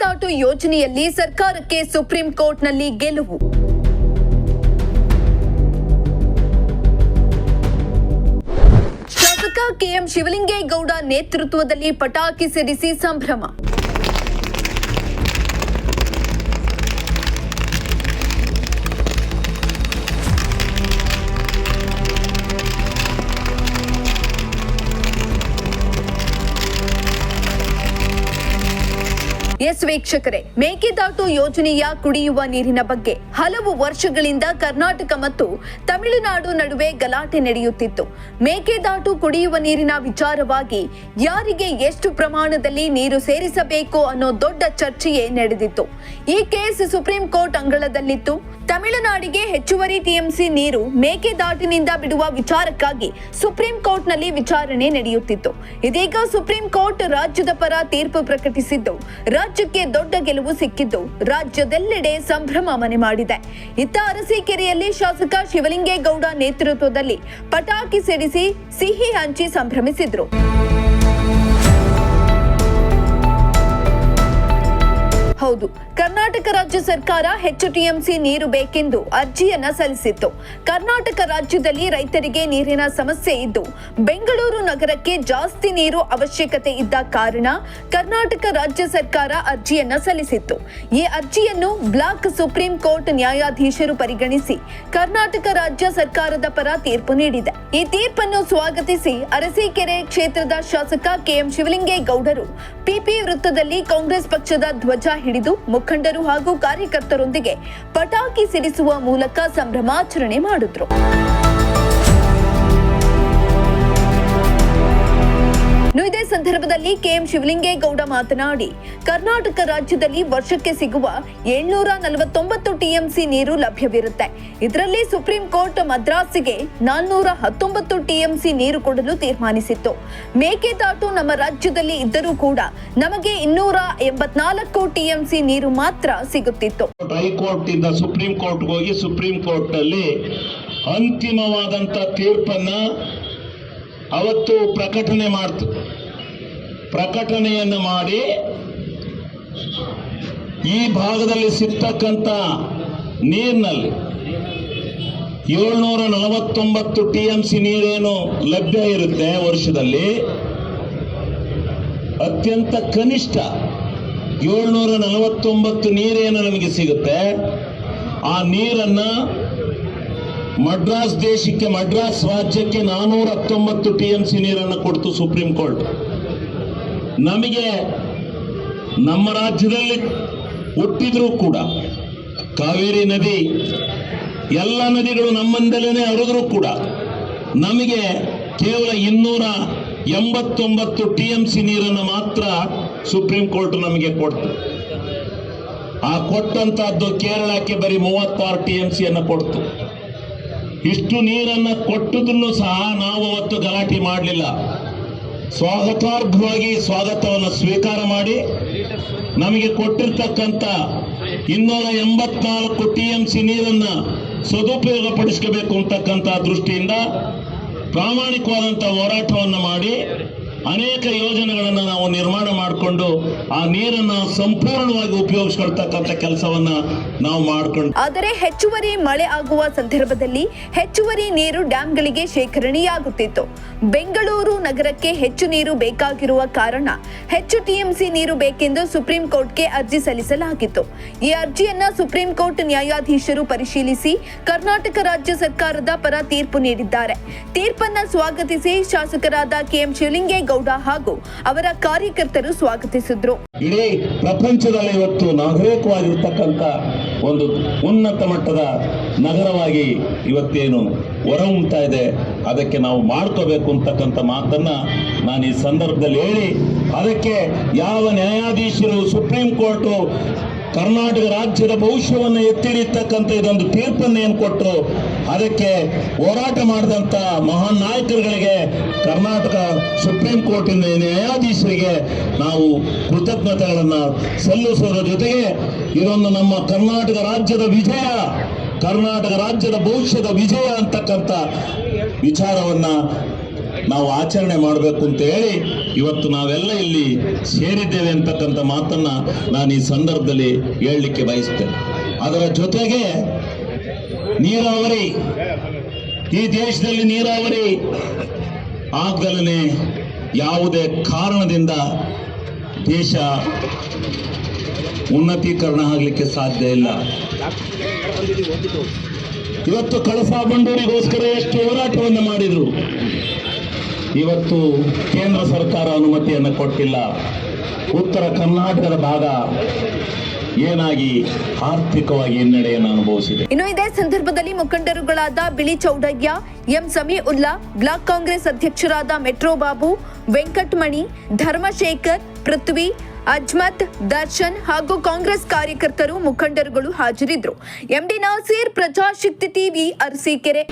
ಮೇಕೆದಾಟು ಯೋಜನೆಯಲ್ಲಿ ಸರ್ಕಾರಕ್ಕೆ ಸುಪ್ರೀಂ ಕೋರ್ಟ್ನಲ್ಲಿ ಗೆಲುವು. ಶಾಸಕ ಕೆಎಂ ಶಿವಲಿಂಗೇಗೌಡ ನೇತೃತ್ವದಲ್ಲಿ ಪಟಾಕಿ ಸಿಡಿಸಿ ಸಂಭ್ರಮ. ಎಸ್ ವೀಕ್ಷಕರೇ, ಮೇಕೆದಾಟು ಯೋಜನೆಯ ಕುಡಿಯುವ ನೀರಿನ ಬಗ್ಗೆ ಹಲವು ವರ್ಷಗಳಿಂದ ಕರ್ನಾಟಕ ಮತ್ತು ತಮಿಳುನಾಡು ನಡುವೆ ಗಲಾಟೆ ನಡೆಯುತ್ತಿತ್ತು. ಮೇಕೆದಾಟು ಕುಡಿಯುವ ನೀರಿನ ವಿಚಾರವಾಗಿ ಯಾರಿಗೆ ಎಷ್ಟು ಪ್ರಮಾಣದಲ್ಲಿ ನೀರು ಸೇರಿಸಬೇಕು ಅನ್ನೋ ದೊಡ್ಡ ಚರ್ಚೆಯೇ ನಡೆದಿತ್ತು. ಈ ಕೇಸ್ ಸುಪ್ರೀಂ ಕೋರ್ಟ್ ಅಂಗಳದಲ್ಲಿತ್ತು. ತಮಿಳುನಾಡಿಗೆ ಹೆಚ್ಚುವರಿ ಟಿಎಂಸಿ ನೀರು ಮೇಕೆದಾಟಿನಿಂದ ಬಿಡುವ ವಿಚಾರಕ್ಕಾಗಿ ಸುಪ್ರೀಂ ಕೋರ್ಟ್ನಲ್ಲಿ ವಿಚಾರಣೆ ನಡೆಯುತ್ತಿತ್ತು. ಇದೀಗ ಸುಪ್ರೀಂ ಕೋರ್ಟ್ ರಾಜ್ಯದ ಪರ ತೀರ್ಪು ಪ್ರಕಟಿಸಿದ್ದು ರಾಜ್ಯಕ್ಕೆ ದೊಡ್ಡ ಗೆಲುವು ಸಿಕ್ಕಿದ್ದು ರಾಜ್ಯದೆಲ್ಲೆಡೆ ಸಂಭ್ರಮ ಮನೆ ಮಾಡಿದೆ. ಇತ್ತ ಅರಸೀಕೆರೆಯಲ್ಲಿ ಶಾಸಕ ಶಿವಲಿಂಗೇಗೌಡ ನೇತೃತ್ವದಲ್ಲಿ ಪಟಾಕಿ ಸಿಡಿಸಿ ಸಿಹಿ ಹಂಚಿ ಸಂಭ್ರಮಿಸಿದ್ರು. ಹೌದು, ಕರ್ನಾಟಕ ರಾಜ್ಯ ಸರ್ಕಾರ ಹೆಚ್ಚು ಟಿಎಂಸಿ ನೀರು ಬೇಕೆಂದು ಅರ್ಜಿಯನ್ನ ಸಲ್ಲಿಸಿತ್ತು. ಕರ್ನಾಟಕ ರಾಜ್ಯದಲ್ಲಿ ರೈತರಿಗೆ ನೀರಿನ ಸಮಸ್ಯೆ ಇದ್ದು ಬೆಂಗಳೂರು ನಗರಕ್ಕೆ ಜಾಸ್ತಿ ನೀರು ಅವಶ್ಯಕತೆ ಇದ್ದ ಕಾರಣ ಕರ್ನಾಟಕ ರಾಜ್ಯ ಸರ್ಕಾರ ಅರ್ಜಿಯನ್ನ ಸಲ್ಲಿಸಿತ್ತು. ಈ ಅರ್ಜಿಯನ್ನು ಬ್ಲಾಕ್ ಸುಪ್ರೀಂ ಕೋರ್ಟ್ ನ್ಯಾಯಾಧೀಶರು ಪರಿಗಣಿಸಿ ಕರ್ನಾಟಕ ರಾಜ್ಯ ಸರ್ಕಾರದ ಪರ ತೀರ್ಪು ನೀಡಿದೆ. ಈ ತೀರ್ಪನ್ನು ಸ್ವಾಗತಿಸಿ ಅರಸೀಕೆರೆ ಕ್ಷೇತ್ರದ ಶಾಸಕ ಕೆಎಂ ಶಿವಲಿಂಗೇಗೌಡರು ಪಿಪಿ ವೃತ್ತದಲ್ಲಿ ಕಾಂಗ್ರೆಸ್ ಪಕ್ಷದ ಧ್ವಜ ಹಿಡಿದು ಮುಖಂಡರು ಹಾಗೂ ಕಾರ್ಯಕರ್ತರೊಂದಿಗೆ ಪಟಾಕಿ ಸಿಡಿಸುವ ಮೂಲಕ ಸಂಭ್ರಮಾಚರಣೆ ಮಾಡಿದ್ರು. ಇದೇ ಸಂದರ್ಭದಲ್ಲಿ ಕೆಎಂ ಶಿವಲಿಂಗೇಗೌಡ ಮಾತನಾಡಿ, ಕರ್ನಾಟಕ ರಾಜ್ಯದಲ್ಲಿ ವರ್ಷಕ್ಕೆ ಸಿಗುವ 749 ಟಿಎಂಸಿ ನೀರು ಲಭ್ಯವಿರುತ್ತೆ. ಇದರಲ್ಲಿ ಸುಪ್ರೀಂ ಕೋರ್ಟ್ ಮದ್ರಾಸಿಗೆ 419 ಟಿಎಂಸಿ ನೀರು ಕೊಡಲು ತೀರ್ಮಾನಿಸಿತ್ತು. ಮೇಕೆದಾಟು ನಮ್ಮ ರಾಜ್ಯದಲ್ಲಿ ಇದ್ದರೂ ಕೂಡ ನಮಗೆ 284 ಟಿಎಂಸಿ ನೀರು ಮಾತ್ರ ಸಿಗುತ್ತಿತ್ತು. ಹೈಕೋರ್ಟ್ ಇಂದ ಸುಪ್ರೀಂ ಕೋರ್ಟ್ ಹೋಗಿ ಸುಪ್ರೀಂ ಕೋರ್ಟ್ ನಲ್ಲಿ ಅಂತಿಮವಾದಂತ ತೀರ್ಪನ್ನ ಅವತ್ತು ಪ್ರಕಟಣೆಯನ್ನು ಮಾಡಿ ಈ ಭಾಗದಲ್ಲಿ ಸಿಗ್ತಕ್ಕಂಥ ನೀರಿನಲ್ಲಿ 749 ಟಿಎಂಸಿ ನೀರೇನು ಲಭ್ಯ ಇರುತ್ತೆ ವರ್ಷದಲ್ಲಿ, ಅತ್ಯಂತ ಕನಿಷ್ಠ 749 ನೀರೇನು ನಮಗೆ ಸಿಗುತ್ತೆ, ಆ ನೀರನ್ನ ಮಡ್ರಾಸ್ ರಾಜ್ಯಕ್ಕೆ 419 ಟಿಎಂಸಿ ನೀರನ್ನು ಕೊಡ್ತು ಸುಪ್ರೀಂ ಕೋರ್ಟ್. ನಮಗೆ ನಮ್ಮ ರಾಜ್ಯದಲ್ಲಿ ಹುಟ್ಟಿದ್ರೂ ಕೂಡ ಕಾವೇರಿ ನದಿ ಎಲ್ಲ ನದಿಗಳು ನಮ್ಮಂದಲೇ ಹರಿದ್ರೂ ಕೂಡ ನಮಗೆ ಕೇವಲ 289 ಟಿಎಂಸಿ ನೀರನ್ನು ಮಾತ್ರ ಸುಪ್ರೀಂ ಕೋರ್ಟ್ ನಮಗೆ ಕೊಡ್ತು. ಆ ಕೊಟ್ಟಂತಹದ್ದು ಕೇರಳಕ್ಕೆ ಬರೀ 36 ಟಿಎಂಸಿಯನ್ನು ಕೊಡ್ತು. ಇಷ್ಟು ನೀರನ್ನು ಕೊಟ್ಟದನ್ನು ಸಹ ನಾವು ಅವತ್ತು ಗಲಾಟೆ ಮಾಡಲಿಲ್ಲ. ಸ್ವಾಗತಾರ್ಹವಾಗಿ ಸ್ವಾಗತವನ್ನು ಸ್ವೀಕಾರ ಮಾಡಿ ನಮಗೆ ಕೊಟ್ಟಿರ್ತಕ್ಕಂಥ 284 ಟಿಎಂಸಿ ನೀರನ್ನ ಸದುಪಯೋಗ ಪಡಿಸ್ಕೋಬೇಕು ಅಂತಕ್ಕಂಥ ದೃಷ್ಟಿಯಿಂದ ಪ್ರಾಮಾಣಿಕವಾದಂಥ ಹೋರಾಟವನ್ನು ಮಾಡಿ ಅನೇಕ ಯೋಜನೆಗಳನ್ನು ನಾವು ನಿರ್ಮಾಣ ಮಾಡಿಕೊಂಡು ಆ ನೀರನ್ನು ಸಂಪೂರ್ಣವಾಗಿ ಉಪಯೋಗಿಸ್ಕೊಳ್ತಕ್ಕಂಥ ಕೆಲಸವನ್ನ ನಾವು ಮಾಡಿಕೊಂಡು. ಆದರೆ ಹೆಚ್ಚುವರಿ ಮಳೆ ಆಗುವ ಸಂದರ್ಭದಲ್ಲಿ ಹೆಚ್ಚುವರಿ ನೀರು ಡ್ಯಾಂಗಳಿಗೆ ಶೇಖರಣೆಯಾಗುತ್ತಿತ್ತು. ಬೆಂಗಳೂರು ನಗರಕ್ಕೆ ಹೆಚ್ಚು ನೀರು ಬೇಕಾಗಿರುವ ಕಾರಣ ಹೆಚ್ಚು ಟಿಎಂಸಿ ನೀರು ಬೇಕೆಂದು ಸುಪ್ರೀಂ ಕೋರ್ಟ್ಗೆ ಅರ್ಜಿ ಸಲ್ಲಿಸಲಾಗಿತ್ತು. ಈ ಅರ್ಜಿಯನ್ನ ಸುಪ್ರೀಂ ಕೋರ್ಟ್ ನ್ಯಾಯಾಧೀಶರು ಪರಿಶೀಲಿಸಿ ಕರ್ನಾಟಕ ರಾಜ್ಯ ಸರ್ಕಾರದ ಪರ ತೀರ್ಪು ನೀಡಿದ್ದಾರೆ. ತೀರ್ಪನ್ನ ಸ್ವಾಗತಿಸಿ ಶಾಸಕರಾದ ಕೆಎಂ ಶಿವಲಿಂಗೇಗೌಡ ಹಾಗೂ ಅವರ ಕಾರ್ಯಕರ್ತರು ಸ್ವಾಗತಿಸಿದ್ರು. ಇಡೀ ಪ್ರಪಂಚದಲ್ಲಿ ಇವತ್ತು ನಾಗರಿಕವಾಗಿರ್ತಕ್ಕಂಥ ಒಂದು ಉನ್ನತ ಮಟ್ಟದ ನಗರವಾಗಿ ಇವತ್ತೇನು ಹೊರಹೊಮ್ಮುತ್ತಾ ಇದೆ, ಅದಕ್ಕೆ ನಾವು ಮಾಡ್ಕೋಬೇಕು ಅಂತಕ್ಕಂಥ ಮಾತನ್ನ ನಾನು ಈ ಸಂದರ್ಭದಲ್ಲಿ ಹೇಳಿ, ಅದಕ್ಕೆ ಯಾವ ನ್ಯಾಯಾಧೀಶರು ಸುಪ್ರೀಂ ಕೋರ್ಟ್ ಕರ್ನಾಟಕ ರಾಜ್ಯದ ಭವಿಷ್ಯವನ್ನು ಎತ್ತಿಡಿರ್ತಕ್ಕಂಥ ಇದೊಂದು ತೀರ್ಪನ್ನು ಏನು ಕೊಟ್ಟರು, ಅದಕ್ಕೆ ಹೋರಾಟ ಮಾಡಿದಂಥ ಮಹಾನ್ ನಾಯಕರುಗಳಿಗೆ ಕರ್ನಾಟಕ ಸುಪ್ರೀಂ ಕೋರ್ಟಿನ ನ್ಯಾಯಾಧೀಶರಿಗೆ ನಾವು ಕೃತಜ್ಞತೆಗಳನ್ನು ಸಲ್ಲಿಸುವುದರ ಜೊತೆಗೆ ಇದೊಂದು ನಮ್ಮ ಕರ್ನಾಟಕ ರಾಜ್ಯದ ವಿಜಯ, ಕರ್ನಾಟಕ ರಾಜ್ಯದ ಭವಿಷ್ಯದ ವಿಜಯ ಅಂತಕ್ಕಂಥ ವಿಚಾರವನ್ನ ನಾವು ಆಚರಣೆ ಮಾಡಬೇಕು ಅಂತ ಹೇಳಿ ಇವತ್ತು ನಾವೆಲ್ಲ ಇಲ್ಲಿ ಸೇರಿದ್ದೇವೆ ಅಂತಕ್ಕಂಥ ಮಾತನ್ನ ನಾನು ಈ ಸಂದರ್ಭದಲ್ಲಿ ಹೇಳಲಿಕ್ಕೆ ಬಯಸ್ತೇನೆ. ಅದರ ಜೊತೆಗೆ ನೀರಾವರಿ, ಈ ದೇಶದಲ್ಲಿ ನೀರಾವರಿ ಆಗದಲೇ ಯಾವುದೇ ಕಾರಣದಿಂದ ದೇಶ ಉನ್ನತೀಕರಣ ಆಗಲಿಕ್ಕೆ ಸಾಧ್ಯ ಇಲ್ಲ. ಇವತ್ತು ಕಳಸಾ ಬಂಡೂರಿಗೋಸ್ಕರ ಎಷ್ಟು ಹೋರಾಟವನ್ನು ಮಾಡಿದ್ರು, ಇವತ್ತು ಕೇಂದ್ರ ಸರ್ಕಾರ ಅನುಮತಿಯನ್ನು ಕೊಟ್ಟಿಲ್ಲ. ಉತ್ತರ ಕರ್ನಾಟಕದ ಭಾಗ ಏನಾಗಿ ಆರ್ಥಿಕವಾಗಿ ಹಿನ್ನಡೆಯನ್ನು ಅನುಭವಿಸಿದೆ. ಇನ್ನು ಇದೇ ಸಂದರ್ಭದಲ್ಲಿ ಮುಖಂಡರುಗಳಾದ ಬಿಳಿ ಚೌಡಯ್ಯ, ಎಂ ಸಮೀಉಲ್ಲಾ, ಬ್ಲಾಕ್ ಕಾಂಗ್ರೆಸ್ ಅಧ್ಯಕ್ಷರಾದ ಮೆಟ್ರೋ ಬಾಬು, ವೆಂಕಟಮಣಿ, ಧರ್ಮಶೇಖರ್, ಪೃಥ್ವಿ, ಅಜ್ಮತ್, ದರ್ಶನ್ ಹಾಗೂ ಕಾಂಗ್ರೆಸ್ ಕಾರ್ಯಕರ್ತರು, ಮುಖಂಡರುಗಳು ಹಾಜರಿದ್ದರು. MD Naseer, Prajashakti TV, Arsikere.